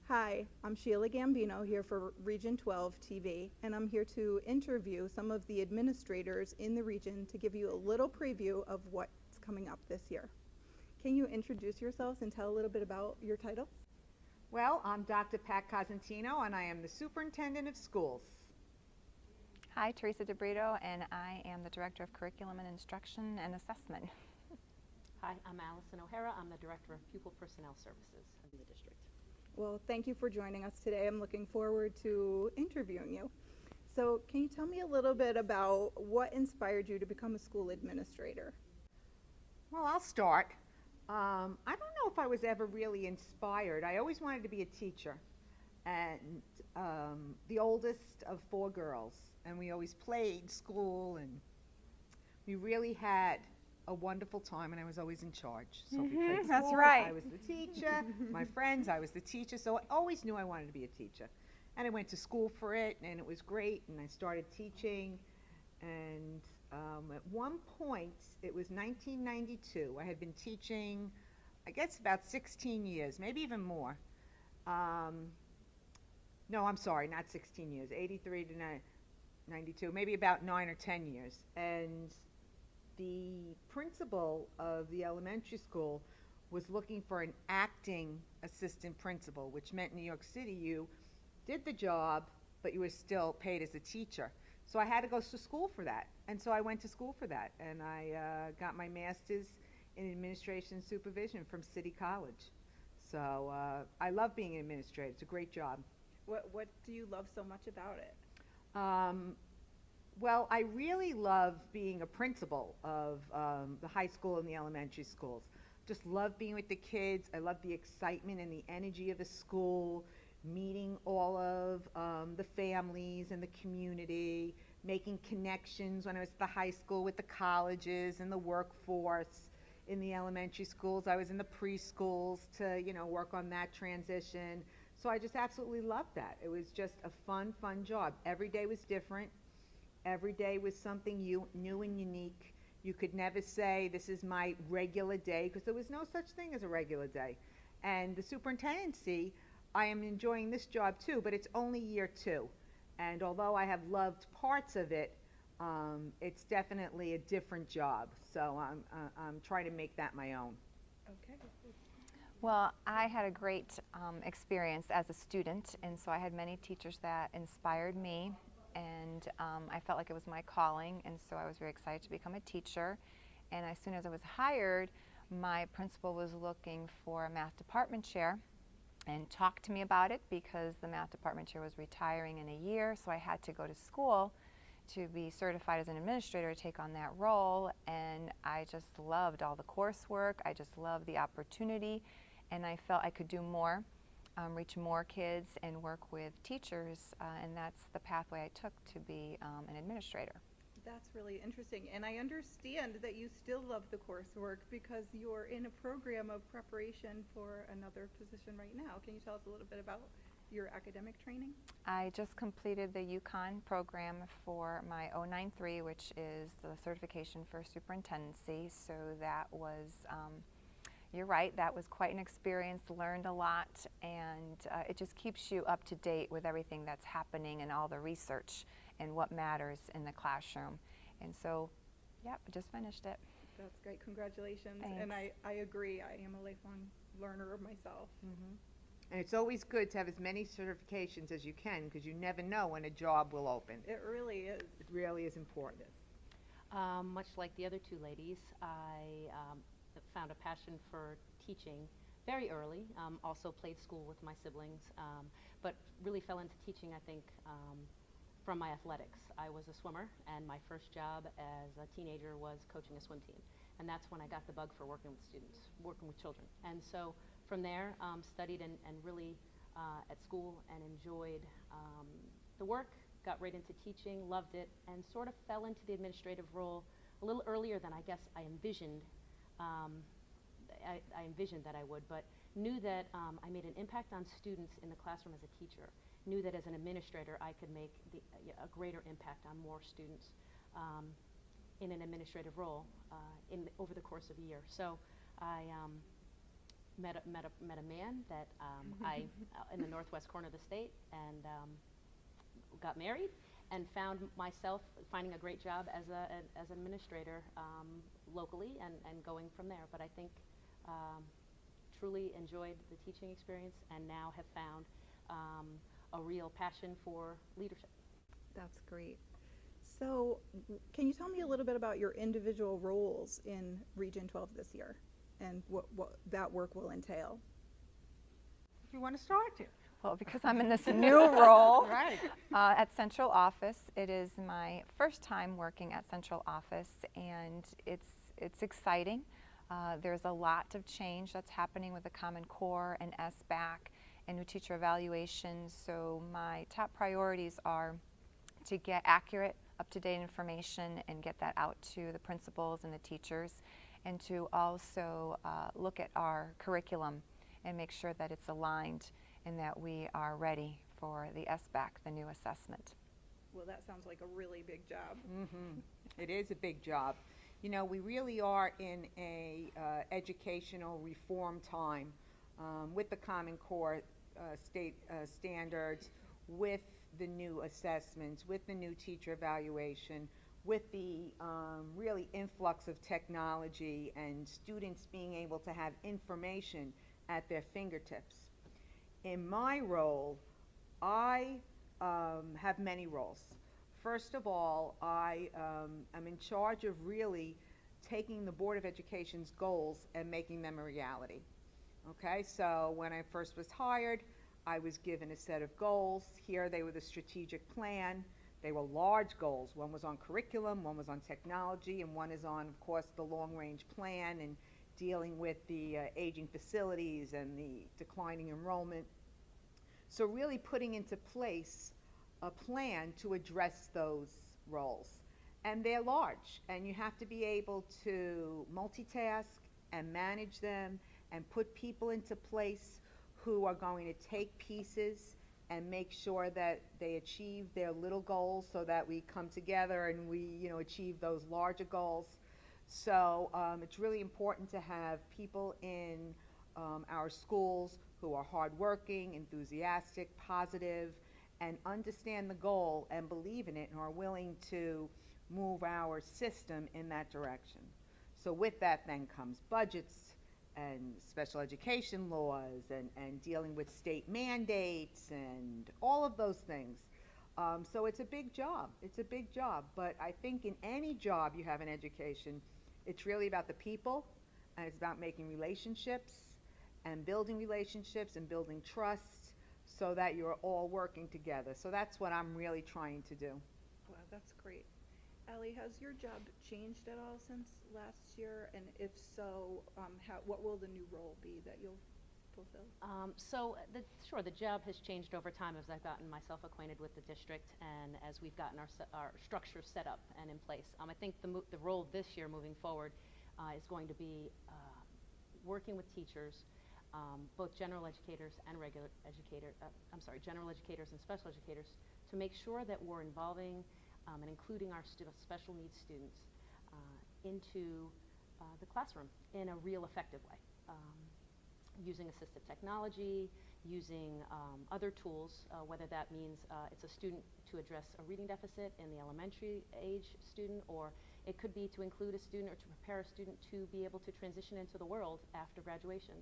Hi, I'm Sheila Gambino here for Region 12 TV, and I'm here to interview some of the administrators in the region to give you a little preview of what's coming up this year. Can you introduce yourselves and tell a little bit about your titles? Well, I'm Dr. Pat Cosentino, and I am the Superintendent of Schools. Hi, Teresa DeBrito, and I am the Director of Curriculum and Instruction and Assessment. Hi, I'm Allison O'Hara. I'm the Director of Pupil Personnel Services in the district. Well, thank you for joining us today. I'm looking forward to interviewing you. So, can you tell me a little bit about what inspired you to become a school administrator? Well, I'll start. I don't know if I was ever really inspired. I always wanted to be a teacher, and the oldest of four girls, and we always played school, and we really had a wonderful time, and I was always in charge. So if we played That's sport, right. I was the teacher. My friends, I was the teacher. So I always knew I wanted to be a teacher, and I went to school for it, and it was great. And I started teaching, and at one point, it was 1992. I had been teaching, I guess, about 16 years, maybe even more. No, I'm sorry, not 16 years, 83 to 92, maybe about 9 or 10 years. And the principal of the elementary school was looking for an acting assistant principal, which meant in New York City you did the job, but you were still paid as a teacher. So I had to go to school for that. And so I went to school for that. And I got my master's in administration and supervision from City College. So I love being an administrator. It's a great job. What do you love so much about it? Well, I really love being a principal of the high school and the elementary schools. Just love being with the kids. I love the excitement and the energy of the school, meeting all of the families and the community, making connections when I was at the high school with the colleges and the workforce. In the elementary schools, I was in the preschools to, work on that transition. So I just absolutely loved that. It was just a fun job. Every day was different. Every day was something new and unique. You could never say, this is my regular day, because there was no such thing as a regular day. And the superintendency, I am enjoying this job too, but it's only year 2. And although I have loved parts of it, it's definitely a different job. So I'm trying to make that my own. Okay. Well, I had a great experience as a student, and so I had many teachers that inspired me, and I felt like it was my calling, and so I was very excited to become a teacher. And as soon as I was hired, my principal was looking for a math department chair and talked to me about it because the math department chair was retiring in a year, so I had to go to school to be certified as an administrator to take on that role. And I just loved all the coursework. I just loved the opportunity, and I felt I could do more, reach more kids and work with teachers, and that's the pathway I took to be an administrator. That's really interesting. And I understand that you still love the coursework because you're in a program of preparation for another position right now. Can you tell us a little bit about your academic training? I just completed the UConn program for my 093, which is the certification for superintendency. So that was, you're right, that was quite an experience, learned a lot, and it just keeps you up to date with everything that's happening and all the research and what matters in the classroom. And so, yep, I just finished it. That's great. Congratulations. Thanks. And I agree. I am a lifelong learner myself. Mm-hmm. And it's always good to have as many certifications as you can, because you never know when a job will open. It really is. It really is important. Much like the other two ladies, I found a passion for teaching very early. Also played school with my siblings, but really fell into teaching, I think, from my athletics. I was a swimmer, and my first job as a teenager was coaching a swim team. And that's when I got the bug for working with students, working with children. And so from there, studied and really at school and enjoyed the work, got right into teaching, loved it, and sort of fell into the administrative role a little earlier than I guess I envisioned. I envisioned that I would, but knew that I made an impact on students in the classroom as a teacher. Knew that as an administrator I could make a greater impact on more students in an administrative role over the course of a year. So I met a man that I in the northwest corner of the state, and got married, and found myself finding a great job as as an administrator locally, and going from there. But I think truly enjoyed the teaching experience, and now have found a real passion for leadership. That's great. So, can you tell me a little bit about your individual roles in Region 12 this year, and what that work will entail? If you want to start it. Well, because I'm in this new role Right. at Central Office, it is my first time working at Central Office, and it's exciting. There's a lot of change that's happening with the Common Core and SBAC and new teacher evaluation. So my top priorities are to get accurate, up-to-date information and get that out to the principals and the teachers, and to also look at our curriculum and make sure that it's aligned and that we are ready for the SBAC, the new assessment. Well, that sounds like a really big job. It is a big job. You know, we really are in a educational reform time with the Common Core state standards, with the new assessments, with the new teacher evaluation, with the really influx of technology and students being able to have information at their fingertips. In my role, I have many roles. First of all, I am in charge of really taking the Board of Education's goals and making them a reality. Okay, so when I first was hired, I was given a set of goals. Here they were the strategic plan. They were large goals. One was on curriculum, one was on technology, and one is on, of course, the long-range plan and dealing with the aging facilities and the declining enrollment. So really putting into place a plan to address those roles. And they're large, and you have to be able to multitask and manage them and put people into place who are going to take pieces and make sure that they achieve their little goals, so that we come together and we, you know, achieve those larger goals. So it's really important to have people in our schools who are hardworking, enthusiastic, positive, and understand the goal and believe in it and are willing to move our system in that direction. So with that then comes budgets and special education laws and dealing with state mandates and all of those things. So it's a big job. It's a big job. But I think in any job you have in education, it's really about the people, and it's about making relationships and building trust so that you're all working together. So that's what I'm really trying to do. Wow, that's great. Allie, has your job changed at all since last year? And if so, what will the new role be that you'll fulfill? Sure, the job has changed over time as I've gotten myself acquainted with the district and as we've gotten our structure set up and in place. I think the role this year moving forward is going to be working with teachers, both general educators and general educators and special educators, to make sure that we're involving and including our special needs students into the classroom in a real effective way, using assistive technology, using other tools, whether that means it's a student to address a reading deficit in the elementary age student, or it could be to include a student or to prepare a student to be able to transition into the world after graduation.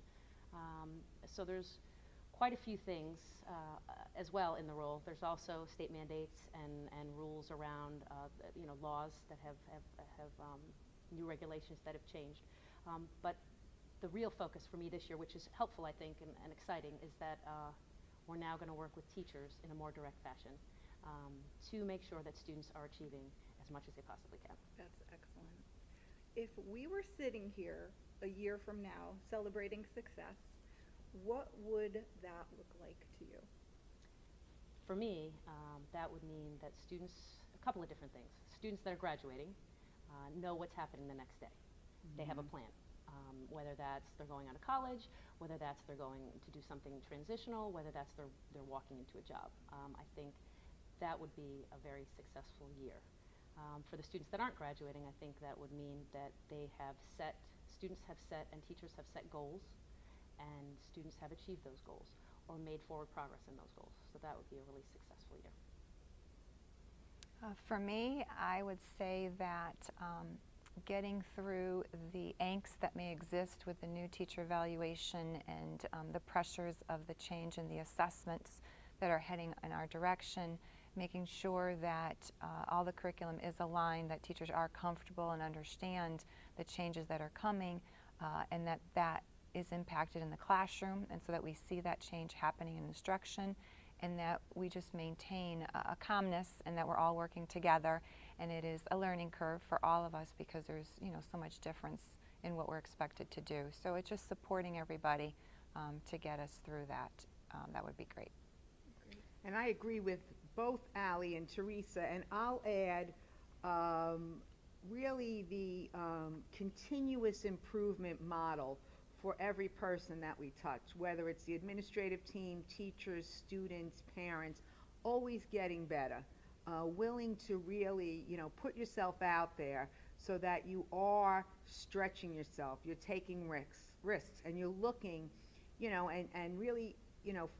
So there's quite a few things as well in the role. There's also state mandates and rules around laws that have new regulations that have changed. But the real focus for me this year, which is helpful I think and exciting, is that we're now going to work with teachers in a more direct fashion to make sure that students are achieving as much as they possibly can. That's excellent. If we were sitting here a year from now celebrating success, what would that look like to you? For me, that would mean that students, a couple of different things. Students that are graduating know what's happening the next day. Mm-hmm. They have a plan, whether that's they're going on to college, whether that's they're going to do something transitional, whether that's they're walking into a job. I think that would be a very successful year. For the students that aren't graduating, I think that would mean that they have set, students have set and teachers have set goals, and students have achieved those goals or made forward progress in those goals. So that would be a really successful year. For me, I would say that getting through the angst that may exist with the new teacher evaluation and the pressures of the change in the assessments that are heading in our direction, making sure that all the curriculum is aligned, that teachers are comfortable and understand the changes that are coming, and that is impacted in the classroom, and so that we see that change happening in instruction, and that we just maintain a calmness, and that we're all working together. And it is a learning curve for all of us because there's so much difference in what we're expected to do. So it's just supporting everybody to get us through that. That would be great. And I agree with both Allie and Teresa, and I'll add really the continuous improvement model for every person that we touch, whether it's the administrative team, teachers, students, parents, always getting better, willing to really, put yourself out there so that you are stretching yourself, you're taking risks, and you're looking, and really,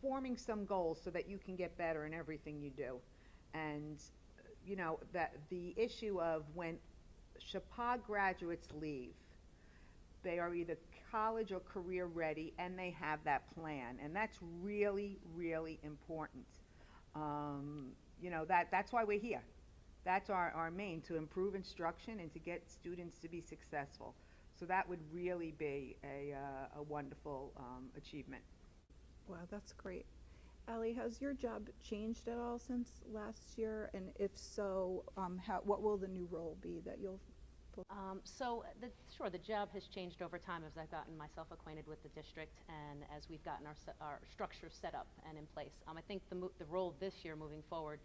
forming some goals so that you can get better in everything you do. And, that the issue of when Chapag graduates leave, they are either college or career ready, and they have that plan, and that's really, really important. That's why we're here. That's our main, to improve instruction and to get students to be successful. So that would really be a wonderful achievement. Wow, that's great. Allie, has your job changed at all since last year? And if so, what will the new role be that you'll Sure, the job has changed over time as I've gotten myself acquainted with the district and as we've gotten our structure set up and in place. I think the role this year moving forward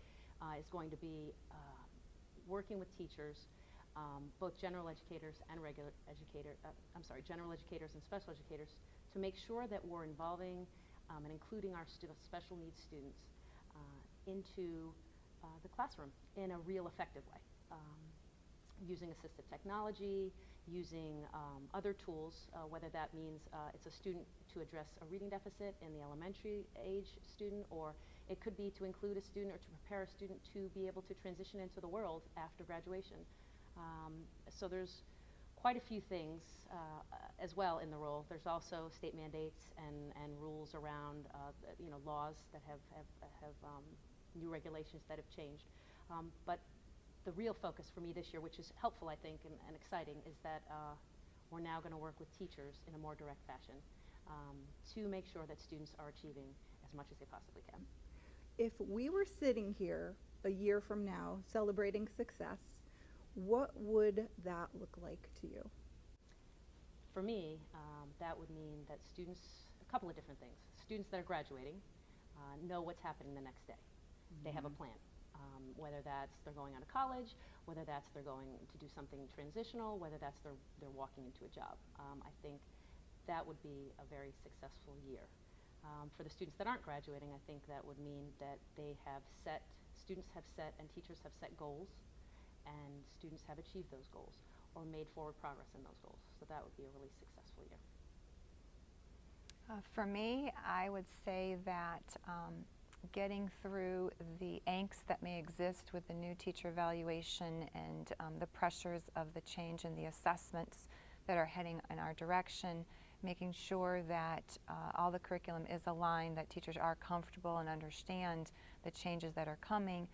is going to be working with teachers, both general educators and general educators and special educators, to make sure that we're involving and including our special needs students into the classroom in a real effective way. Using assistive technology, using other tools, whether that means it's a student to address a reading deficit in the elementary age student, or it could be to include a student or to prepare a student to be able to transition into the world after graduation. So there's quite a few things as well in the role. There's also state mandates and rules around laws that have new regulations that have changed. But the real focus for me this year, which is helpful, I think, and exciting, is that we're now going to work with teachers in a more direct fashion to make sure that students are achieving as much as they possibly can. If we were sitting here a year from now celebrating success, what would that look like to you? For me, that would mean that students, a couple of different things. Students that are graduating know what's happening the next day. Mm-hmm. They have a plan. Whether that's they're going out of college, whether that's they're going to do something transitional, whether that's they're walking into a job. I think that would be a very successful year. For the students that aren't graduating, I think that would mean that students have set and teachers have set goals, and students have achieved those goals or made forward progress in those goals. So that would be a really successful year. For me, I would say that getting through the angst that may exist with the new teacher evaluation and the pressures of the change in the assessments that are heading in our direction, making sure that all the curriculum is aligned, that teachers are comfortable and understand the changes that are coming,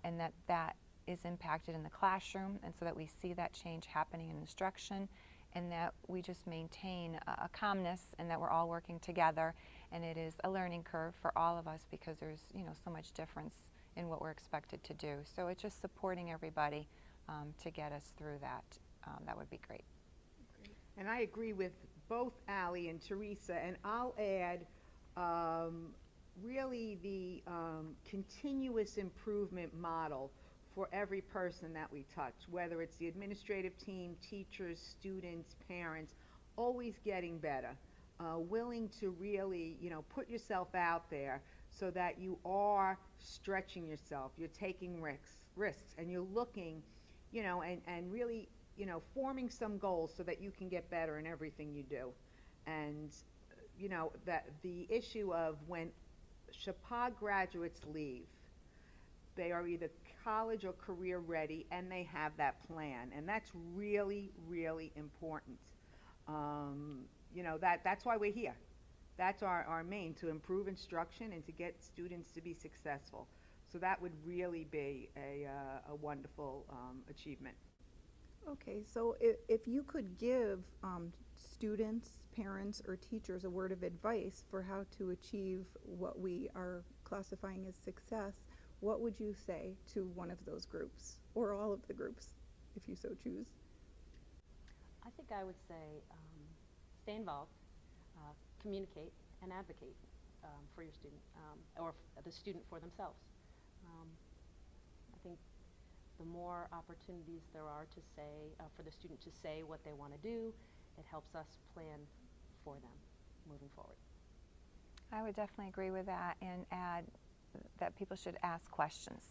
and that is impacted in the classroom, and so that we see that change happening in instruction, and that we just maintain a calmness, and that we're all working together. And it is a learning curve for all of us because there's so much difference in what we're expected to do. So it's just supporting everybody to get us through that. That would be great. And I agree with both Allie and Teresa, and I'll add really the continuous improvement model for every person that we touch, whether it's the administrative team, teachers, students, parents, always getting better, willing to really, put yourself out there so that you are stretching yourself, you're taking risks, and you're looking, and really, forming some goals so that you can get better in everything you do. And, you know, that the issue of when Chapag graduates leave, they are either college or career ready, and they have that plan, and that's really, really important. You know, that's why we're here. That's our main, to improve instruction and to get students to be successful. So that would really be a wonderful achievement. Okay, so if you could give students, parents, or teachers a word of advice for how to achieve what we are classifying as success, what would you say to one of those groups, or all of the groups, if you so choose? I think I would say stay involved, communicate, and advocate for your student, or the student for themselves. I think the more opportunities there are to say, for the student to say what they want to do, it helps us plan for them moving forward. I would definitely agree with that and add that people should ask questions.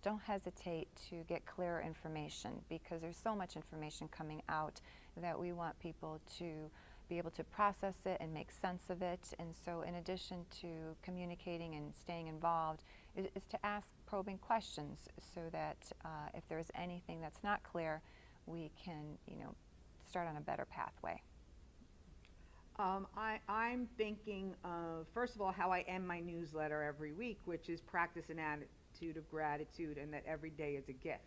Don't hesitate to get clearer information, because there's so much information coming out that we want people to be able to process it and make sense of it. And so in addition to communicating and staying involved is to ask probing questions, so that if there's anything that's not clear, we can, start on a better pathway. I'm thinking of, first of all, how I end my newsletter every week, which is practice an attitude of gratitude, and that every day is a gift.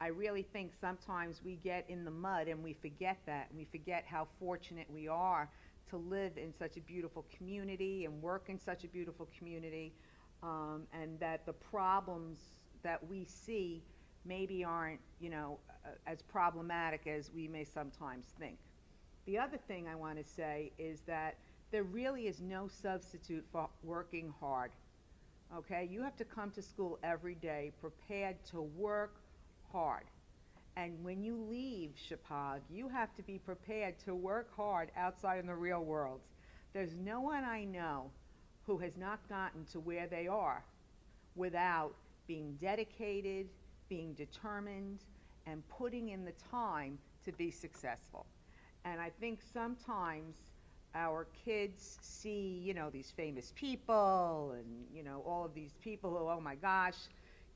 I really think sometimes we get in the mud and we forget that, and we forget how fortunate we are to live in such a beautiful community and work in such a beautiful community, and that the problems that we see maybe aren't, as problematic as we may sometimes think. The other thing I want to say is that there really is no substitute for working hard. Okay? You have to come to school every day prepared to work hard. And when you leave Chapag, you have to be prepared to work hard outside in the real world. There's no one I know who has not gotten to where they are without being dedicated, being determined, and putting in the time to be successful. And I think sometimes our kids see, these famous people and, all of these people who, oh my gosh,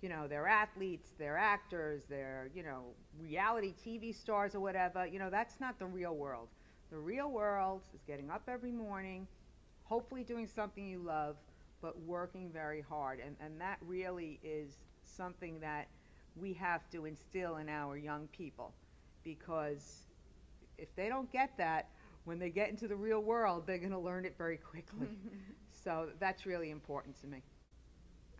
they're athletes, they're actors, they're, reality TV stars or whatever. That's not the real world. The real world is getting up every morning, hopefully doing something you love, but working very hard. And that really is something that we have to instill in our young people, because if they don't get that, when they get into the real world, they're going to learn it very quickly. So that's really important to me.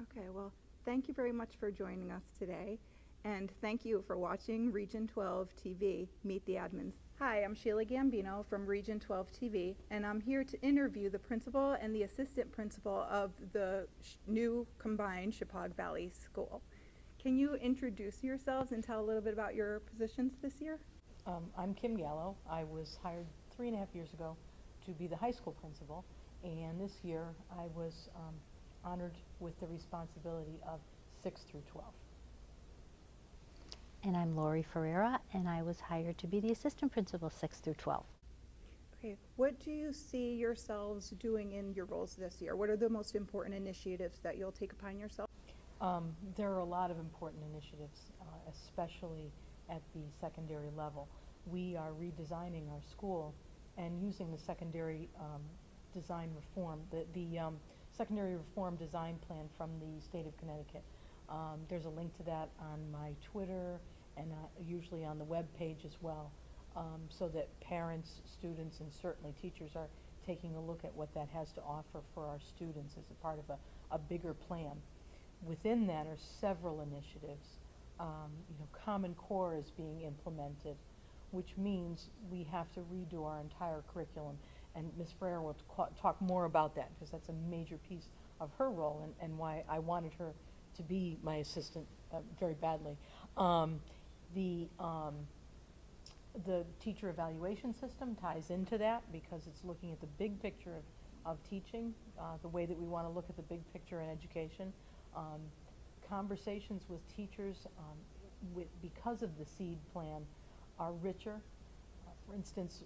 Okay, well, thank you very much for joining us today, and thank you for watching Region 12 TV, Meet the Admins. Hi, I'm Sheila Gambino from Region 12 TV, and I'm here to interview the principal and the assistant principal of the new combined Chapag Valley School. Can you introduce yourselves and tell a little bit about your positions this year? I'm Kim Gallo. I was hired 3.5 years ago to be the high school principal, and this year I was honored with the responsibility of 6 through 12. And I'm Lori Ferreira, and I was hired to be the assistant principal 6 through 12. Okay, what do you see yourselves doing in your roles this year? What are the most important initiatives that you'll take upon yourself? There are a lot of important initiatives, especially at the secondary level. We are redesigning our school and using the secondary design reform, the secondary reform design plan from the state of Connecticut. There's a link to that on my Twitter and usually on the web page as well, so that parents, students, and certainly teachers are taking a look at what that has to offer for our students as a part of a bigger plan. Within that are several initiatives. Common Core is being implemented, which means we have to redo our entire curriculum. And Ms. Ferrer will talk more about that, because that's a major piece of her role and why I wanted her to be my assistant very badly. The teacher evaluation system ties into that, because it's looking at the big picture of teaching, the way that we want to look at the big picture in education. Conversations with teachers because of the SEED plan are richer. For instance,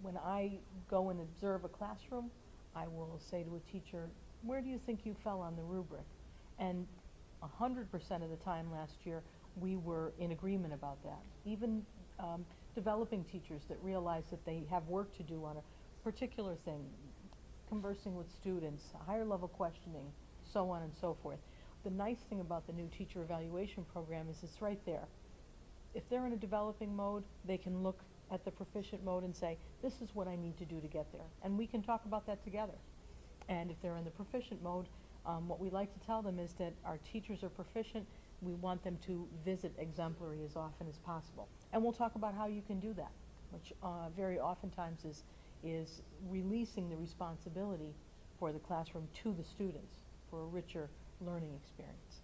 when I go and observe a classroom, I will say to a teacher, where do you think you fell on the rubric? And 100% of the time last year, we were in agreement about that. Even developing teachers that realize that they have work to do on a particular thing, conversing with students, higher level questioning, so on and so forth. The nice thing about the new teacher evaluation program is it's right there. If they're in a developing mode, they can look at the proficient mode and say, this is what I need to do to get there. And we can talk about that together. And if they're in the proficient mode, what we like to tell them is that our teachers are proficient. We want them to visit exemplary as often as possible. And we'll talk about how you can do that, which very oftentimes is releasing the responsibility for the classroom to the students for a richer learning experience.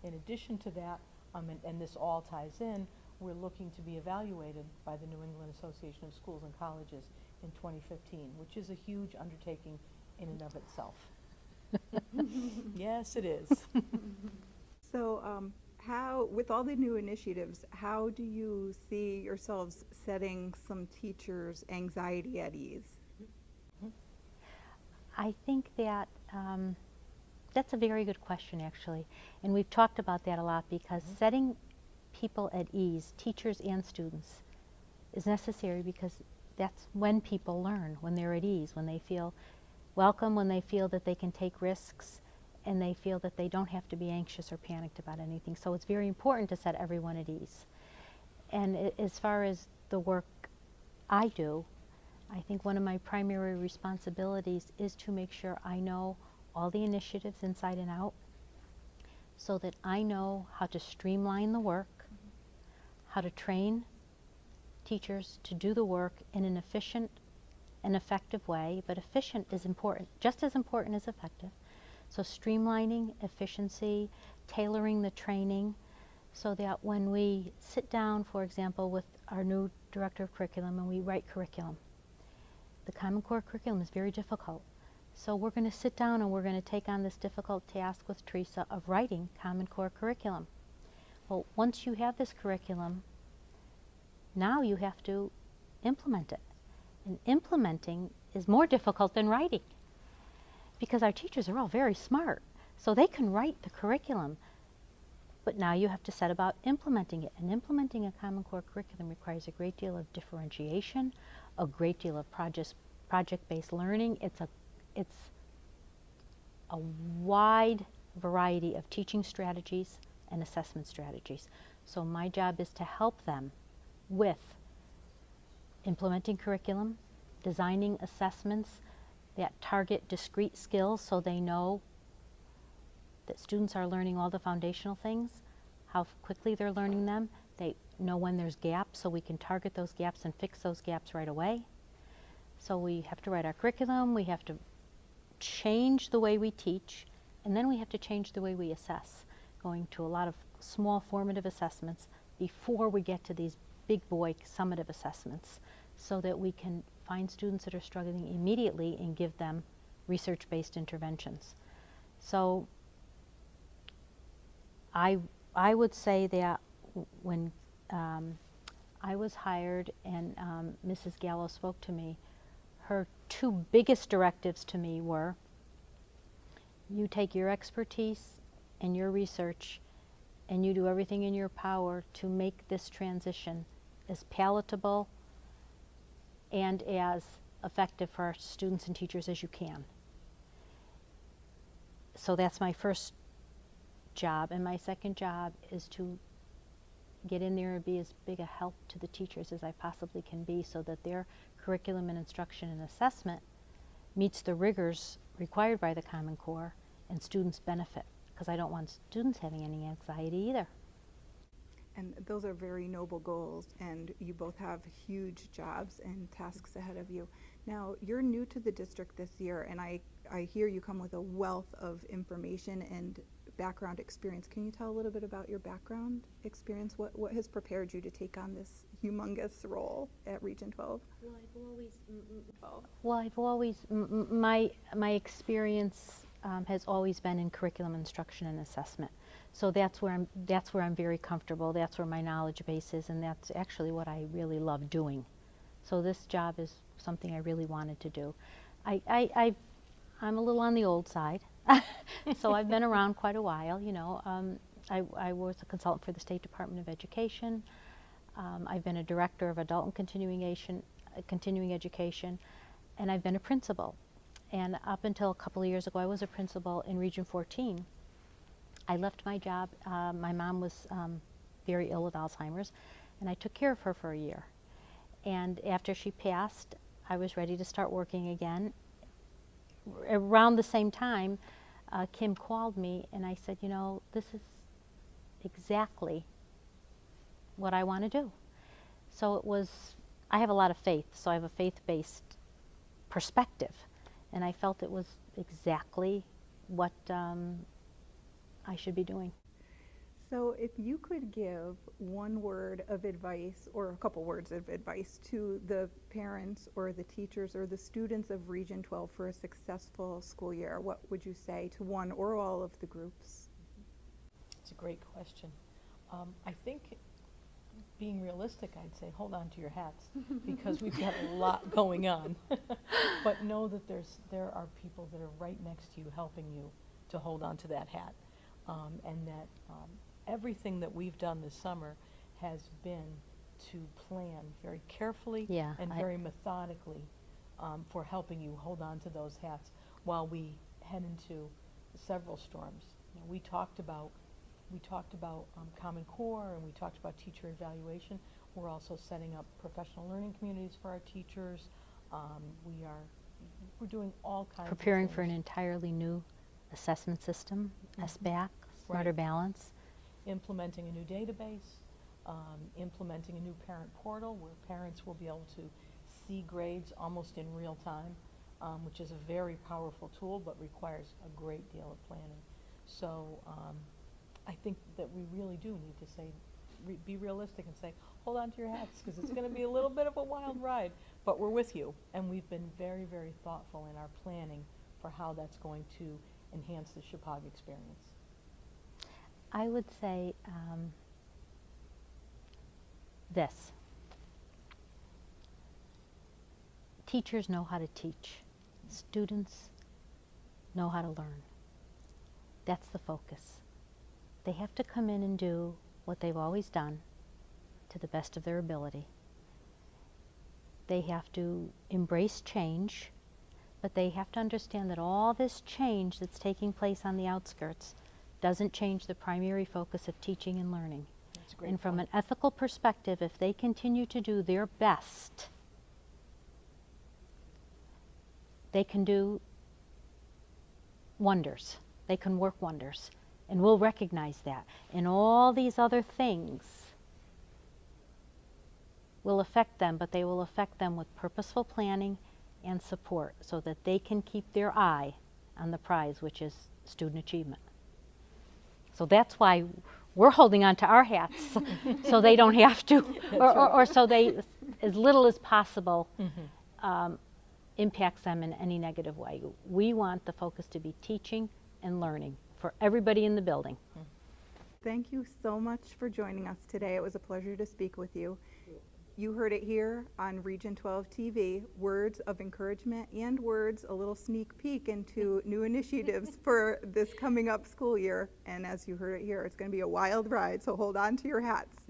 In addition to that, and this all ties in, we're looking to be evaluated by the New England Association of Schools and Colleges in 2015, which is a huge undertaking in and of itself. Yes, it is. So with all the new initiatives, how do you see yourselves setting some teachers' anxiety at ease? I think that that's a very good question, actually. And we've talked about that a lot because setting people at ease, teachers and students, is necessary because that's when people learn, when they're at ease, when they feel welcome, when they feel that they can take risks, and they feel that they don't have to be anxious or panicked about anything. So it's very important to set everyone at ease. And as far as the work I do, I think one of my primary responsibilities is to make sure I know all the initiatives inside and out so that I know how to streamline the work, how to train teachers to do the work in an efficient and effective way, but efficient is important, just as important as effective. So streamlining, efficiency, tailoring the training so that when we sit down, for example, with our new director of curriculum and we write curriculum, the Common Core curriculum is very difficult. So we're going to sit down and we're going to take on this difficult task with Teresa of writing Common Core curriculum. Well, once you have this curriculum, now you have to implement it. And implementing is more difficult than writing because our teachers are all very smart. So they can write the curriculum, but now you have to set about implementing it. And implementing a Common Core curriculum requires a great deal of differentiation, a great deal of project-based learning. It's a wide variety of teaching strategies and assessment strategies. So my job is to help them with implementing curriculum, designing assessments that target discrete skills so they know that students are learning all the foundational things, how quickly they're learning them. They know when there's gaps so we can target those gaps and fix those gaps right away. So we have to write our curriculum, we have to change the way we teach, and then we have to change the way we assess, going to a lot of small formative assessments before we get to these big boy summative assessments so that we can find students that are struggling immediately and give them research-based interventions. So I would say that when I was hired and Mrs. Gallo spoke to me, her two biggest directives to me were, you take your expertise and your research and you do everything in your power to make this transition as palatable and as effective for our students and teachers as you can. So that's my first job, and my second job is to get in there and be as big a help to the teachers as I possibly can be so that their curriculum and instruction and assessment meets the rigors required by the Common Core and students benefit, because I don't want students having any anxiety either. And those are very noble goals, and you both have huge jobs and tasks ahead of you. Now, you're new to the district this year, and I hear you come with a wealth of information and background experience. Can you tell a little bit about your background experience? What has prepared you to take on this humongous role at Region 12? Well, I've always, my experience has always been in curriculum instruction and assessment. So that's where I'm very comfortable. That's where my knowledge base is, and that's actually what I really love doing. So this job is something I really wanted to do. I'm a little on the old side, so I've been around quite a while. You know, I was a consultant for the State Department of Education. I've been a director of adult and continuing education, and I've been a principal. And up until a couple of years ago, I was a principal in Region 14. I left my job. My mom was very ill with Alzheimer's, and I took care of her for a year. And after she passed, I was ready to start working again. Around the same time, Kim called me, and I said, you know, this is exactly what I want to do. So it was, I have a lot of faith, so I have a faith-based perspective, and I felt it was exactly what I should be doing. So if you could give one word of advice or a couple words of advice to the parents or the teachers or the students of Region 12 for a successful school year, what would you say to one or all of the groups? It's a great question. I think, being realistic, I'd say hold on to your hats because we've got a lot going on. But know that there are people that are right next to you helping you to hold on to that hat. And that everything that we've done this summer has been to plan very carefully and very methodically for helping you hold on to those hats while we head into several storms. You know, we talked about Common Core, and we talked about teacher evaluation. We're also setting up professional learning communities for our teachers. We're doing all kinds of Preparing things. for an entirely new assessment system, SBAC, Smarter Balance. Implementing a new database, implementing a new parent portal where parents will be able to see grades almost in real time, which is a very powerful tool but requires a great deal of planning. So I think that we really do need to say, be realistic and say, hold on to your hats, because it's going to be a little bit of a wild ride, but we're with you. And we've been very, very thoughtful in our planning for how that's going to enhance the Chippewa experience. I would say this. Teachers know how to teach. Students know how to learn. That's the focus. They have to come in and do what they've always done to the best of their ability. They have to embrace change, but they have to understand that all this change that's taking place on the outskirts doesn't change the primary focus of teaching and learning. That's a great And from point. an ethical perspective, if they continue to do their best, they can do wonders. They can work wonders. And we'll recognize that. And all these other things will affect them, but they will affect them with purposeful planning and support so that they can keep their eye on the prize, which is student achievement. So that's why we're holding on to our hats so they don't have to, or so they, as little as possible, impacts them in any negative way. We want the focus to be teaching and learning for everybody in the building. Thank you so much for joining us today. It was a pleasure to speak with you. You heard it here on Region 12 TV, words of encouragement and words, a little sneak peek into new initiatives for this coming up school year. And as you heard it here, it's going to be a wild ride, so hold on to your hats.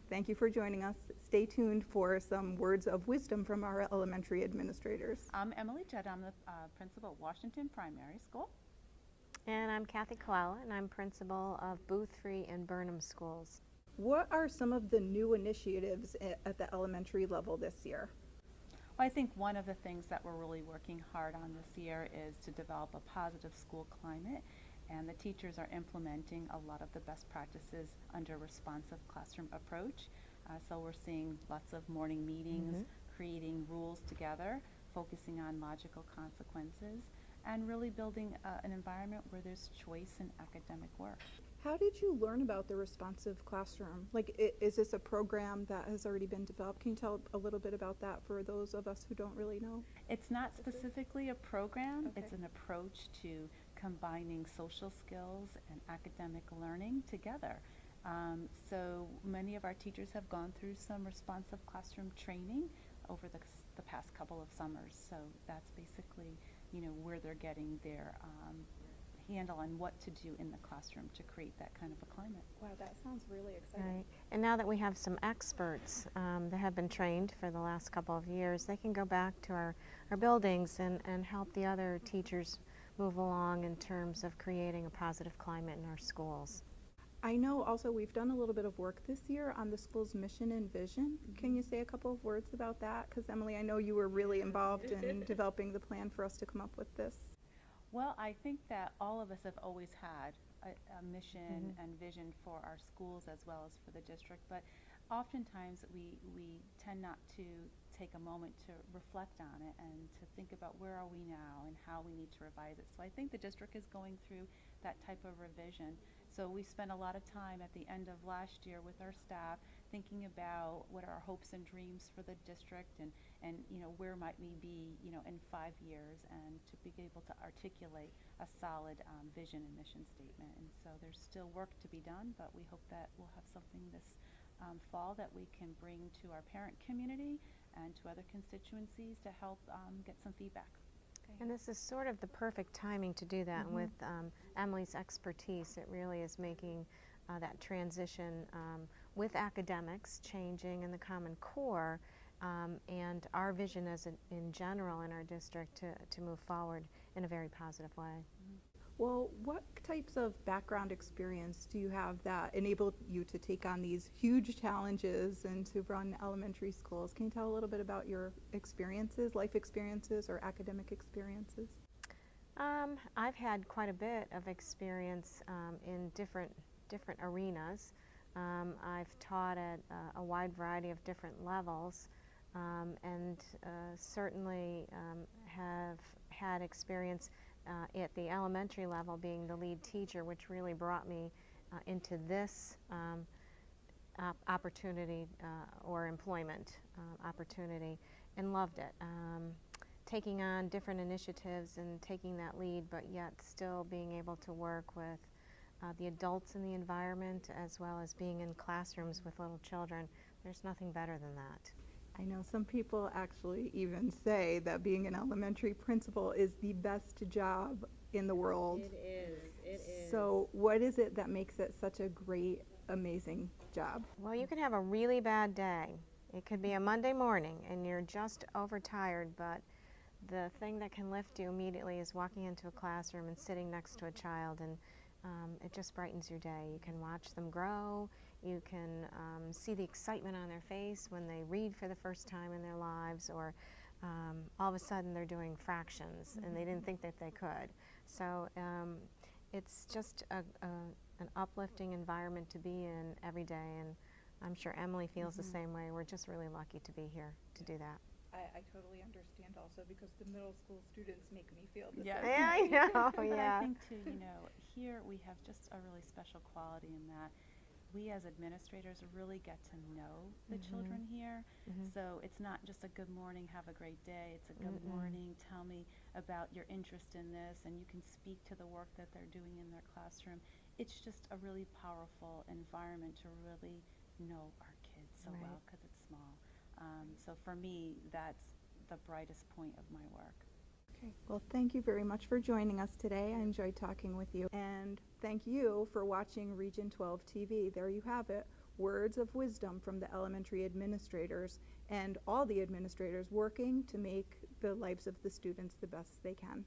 Thank you for joining us. Stay tuned for some words of wisdom from our elementary administrators. I'm Emily Judd. I'm the principal at Washington Primary School. And I'm Kathy Koala, and I'm principal of Boothry and Burnham Schools. What are some of the new initiatives at the elementary level this year? Well, I think one of the things that we're really working hard on this year is to develop a positive school climate, and the teachers are implementing a lot of the best practices under a responsive classroom approach. So we're seeing lots of morning meetings, creating rules together, focusing on logical consequences, and really building an environment where there's choice in academic work. How did you learn about the responsive classroom? Like, is this a program that has already been developed? Can you tell a little bit about that for those of us who don't really know? It's not specifically a program, Okay. it's an approach to combining social skills and academic learning together. So many of our teachers have gone through some responsive classroom training over the past couple of summers. So that's basically you know, where they're getting their handle on what to do in the classroom to create that kind of a climate. Wow, that sounds really exciting. Right. And now that we have some experts that have been trained for the last couple of years, they can go back to our buildings and help the other teachers move along in terms of creating a positive climate in our schools. I know also we've done a little bit of work this year on the school's mission and vision. Can you say a couple of words about that? Because Emily, I know you were really involved in developing the plan for us to come up with this. Well, I think that all of us have always had a mission and vision for our schools as well as for the district, but oftentimes we tend not to take a moment to reflect on it and to think about where are we now and how we need to revise it. So I think the district is going through that type of revision. So we spent a lot of time at the end of last year with our staff thinking about what are our hopes and dreams for the district and you know, where might we be, you know, in 5 years, and to be able to articulate a solid vision and mission statement. And so there's still work to be done, but we hope that we'll have something this fall that we can bring to our parent community and to other constituencies to help get some feedback. And this is sort of the perfect timing to do that. And with Emily's expertise, it really is making that transition with academics changing in the Common Core and our vision as in general in our district to move forward in a very positive way. Well, what types of background experience do you have that enabled you to take on these huge challenges and to run elementary schools? Can you tell a little bit about your experiences, life experiences or academic experiences? I've had quite a bit of experience in different arenas. I've taught at a wide variety of different levels and certainly have had experience at the elementary level being the lead teacher, which really brought me into this opportunity or employment opportunity, and loved it. Taking on different initiatives and taking that lead, but yet still being able to work with the adults in the environment as well as being in classrooms with little children. There's nothing better than that. I know some people actually even say that being an elementary principal is the best job in the world. It is. So what is it that makes it such a great, amazing job? Well, you can have a really bad day. It could be a Monday morning and you're just overtired, but the thing that can lift you immediately is walking into a classroom and sitting next to a child, and it just brightens your day. You can watch them grow. You can see the excitement on their face when they read for the first time in their lives, or all of a sudden they're doing fractions and they didn't think that they could. So it's just an uplifting environment to be in every day, and I'm sure Emily feels the same way. We're just really lucky to be here to do that. I totally understand also because the middle school students make me feel the Yes. same. Yeah, I know, But yeah. I think too, you know, here we have just a really special quality in that we as administrators really get to know the children here. So it's not just a good morning, have a great day. It's a good morning, tell me about your interest in this, and you can speak to the work that they're doing in their classroom. It's just a really powerful environment to really know our kids so well because it's small. So for me, that's the brightest point of my work. Okay. Well, thank you very much for joining us today. I enjoyed talking with you. And thank you for watching Region 12 TV. There you have it. Words of wisdom from the elementary administrators and all the administrators working to make the lives of the students the best they can.